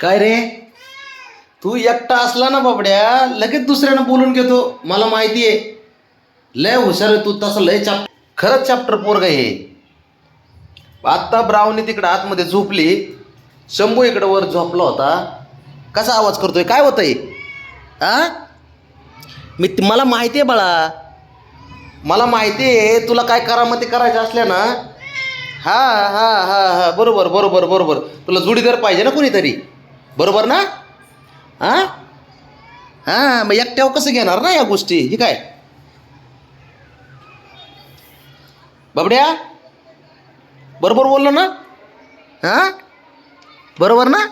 काय रे, तू एकटा असला ना बाबड्या लगेच दुसऱ्यानं बोलून घेतो. मला माहिती आहे, लय हुशार आहे तू. तसं लय खरंच चॅप्टर पोरग हे. आत्ता ब्राऊनी तिकडं आतमध्ये झोपली, शंभू इकडं वर झोपला होता. कसा आवाज करतोय, काय होतंय? हा, मला माहिती आहे बाळा, मला माहिती आहे तुला काय करामती करायच्या असल्या ना. हा हा हा हा, बरोबर बरोबर बरोबर. तुला जोडीदार पाहिजे ना कोणीतरी, बरोबर ना? हा हा, मग एकट्यावर कसं घेणार ना या गोष्टी. ही काय बाबड्या, बरोबर बोललो ना? हा, बरोबर ना?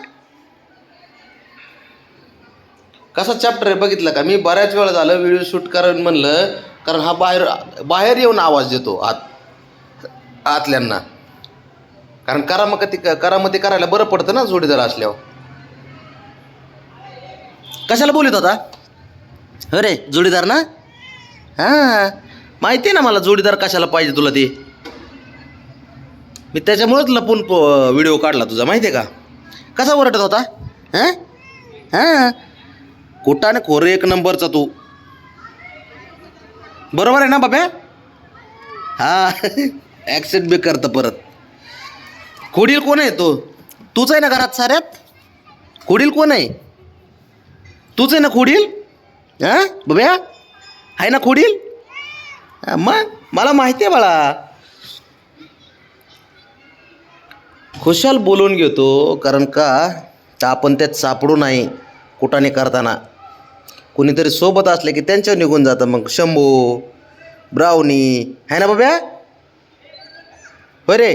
कसा चॅप्टर आहे बघितलं का? मी बऱ्याच वेळा झालं व्हिडिओ शूट करायला म्हणलं, कारण हा बाहेर बाहेर येऊन आवाज देतो आतल्यांना. कारण करामती करायला बरं पडतं ना जोडीदार असल्यावर. कशाला बोलत होता? अरे जोडीदार ना, हां माहिती आहे ना मला जोडीदार कशाला पाहिजे तुला ते. मी त्याच्यामुळेच लपून व्हिडिओ काढला तुझा, माहिती आहे का? कसा ओरडत होता? हां हां, कुठाने खोर एक नंबरचा तू, बरोबर आहे ना बाब्या? हा ॲक्सेप्ट बी करतं परत. खोडील कोण आहे तो? तूच आहे ना घरात साऱ्यात? खोडील कोण आहे? तूच आहे ना खोडील? हां बाब्या, आहे ना खोडील? मग मला माहिती आहे बाळा. खुशाल बोलून घेतो, कारण का तर आपण त्यात सापडू नाही. कुठाने करताना कोणीतरी सोबत असले की त्यांच्यावर निघून जातं. मग शंभू, ब्राउनी, आहे ना बाब्या? होय रे,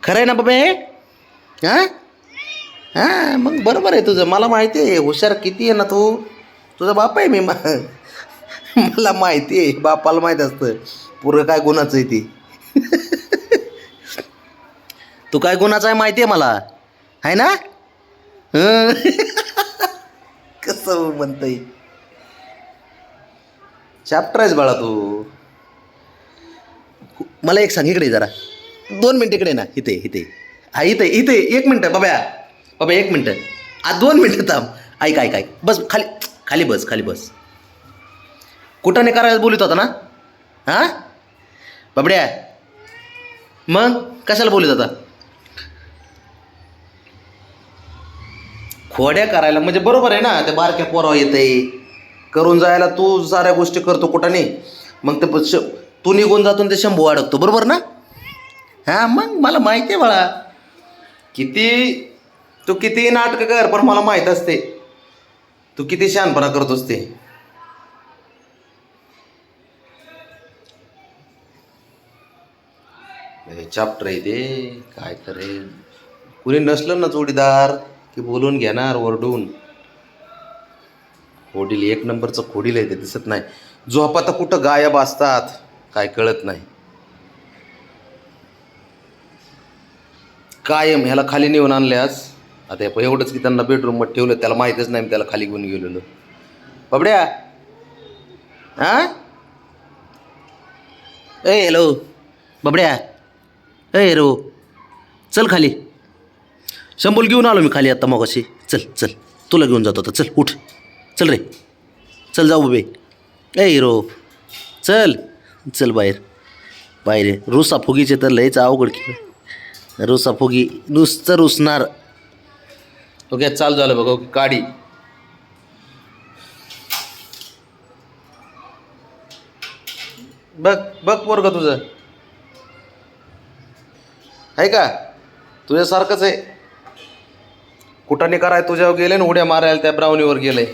खरं आहे ना बाबा हे? हां हां, मग बरोबर आहे तुझं. मला माहिती आहे हुशार किती आहे ना तू. तुझा बाप आहे मी. मला माहिती आहे, बापाला माहीत असतं पुरं काय गुणाचं आहे ती. तू काय गुणाचा आहे माहिती आहे मला, आहे ना? हं. कसं म्हणतंय, चॅप्टर आहेस बाळा तू. मला एक सांग, इकडे जरा 2 मिनिट इकडे ना. इथे इथे हा, इथे इथे 1 मिनटं बाब्या. बाबा 1 मिनटं, 2 मिनटं थांब. ऐक ऐक ऐक, बस खाली, खाली बस, खाली बस. कुठाने करायला बोलत होता ना? हां बाबड्या, मग कशाला बोलत होता? खोड्या करायला म्हणजे बरोबर आहे ना. ते बारक्या पोराव येते करून जायला, तू साऱ्या गोष्टी करतो कुठाने. मग ते तू निघून जातो ते शंभू अडकतो, बरोबर ना? हां, मग मला माहिती आहे बाळा. किती तू किती नाटकं कर, पण मला माहीत असते तू किती शहाणपणा करतोस ते. चॅप्टर आहे ते, काय करेल. कुणी नसलं ना जोडीदार की बोलून घेणार ओरडून. खोडील, एक नंबरचं खोडील आहे ते, दिसत नाही. झोपात कुठं गायब असतात, काय कळत नाही. कायम ह्याला खाली नेऊन आणल्यास. आता एवढंच की त्यांना बेडरूममध्ये ठेवलं, त्याला माहीतच नाही मी त्याला खाली घेऊन गेलेलो. बाबड्या, हां ए हॅलो बाबड्या, ए रो, चल खाली. शंभूला घेऊन आलो मी खाली आता मगाशी. चल चल, तुला घेऊन जातो आता. चल उठ, चल रे, चल जाऊ बे. ए हिरो, चल चल बाहेर. बाहेर रुसा फुगीचे तर लयच अवघड की. रुसा फुगी नुसतं रुसणार. ओके चालू झालं बघ. ओके काढी. बघ बघ पोरगं तुझं आहे का? तुझ्यासारखंच आहे. कुठाने कराय तुझ्यावर गेले ना, उड्या मारायला त्या ब्राउनीवर गेले.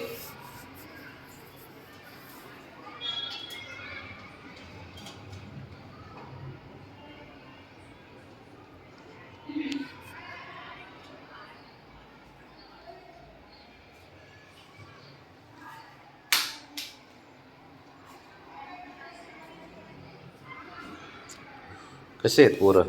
कसे आहेत पोरं?